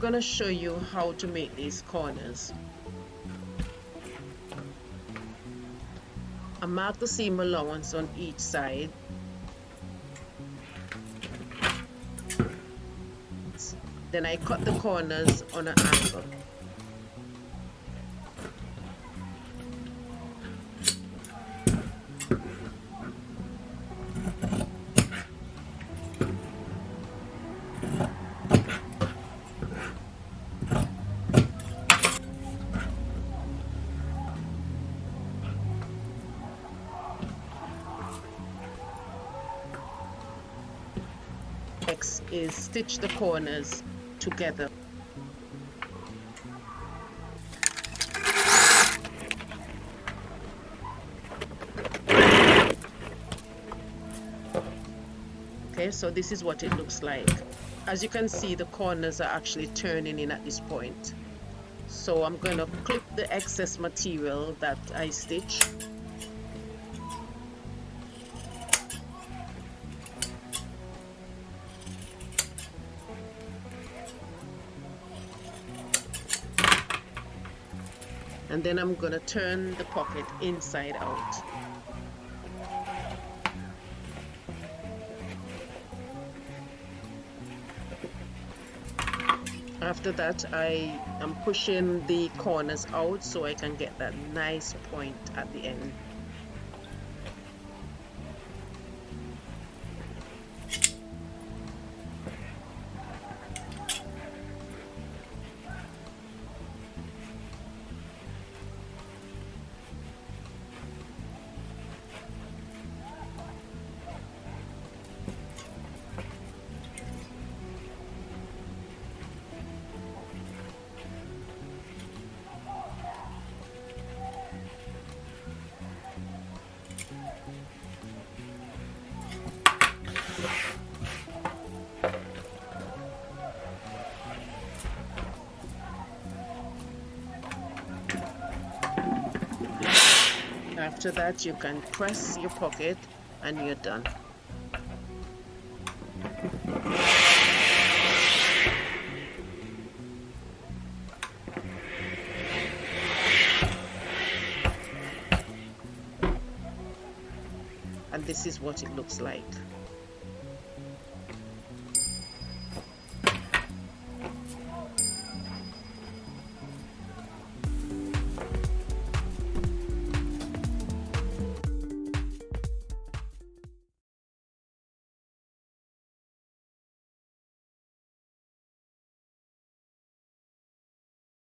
going to show you how to make these corners. I mark the seam allowance on each side. Then I cut the corners on an angle. Next is stitch the corners together. Okay, so this is what it looks like. As you can see, the corners are actually turning in at this point. So I'm going to clip the excess material that I stitched. And then I'm going to turn the pocket inside out. After that, I am pushing the corners out so I can get that nice point at the end. After that, you can press your pocket and you're done. And this is what it looks like.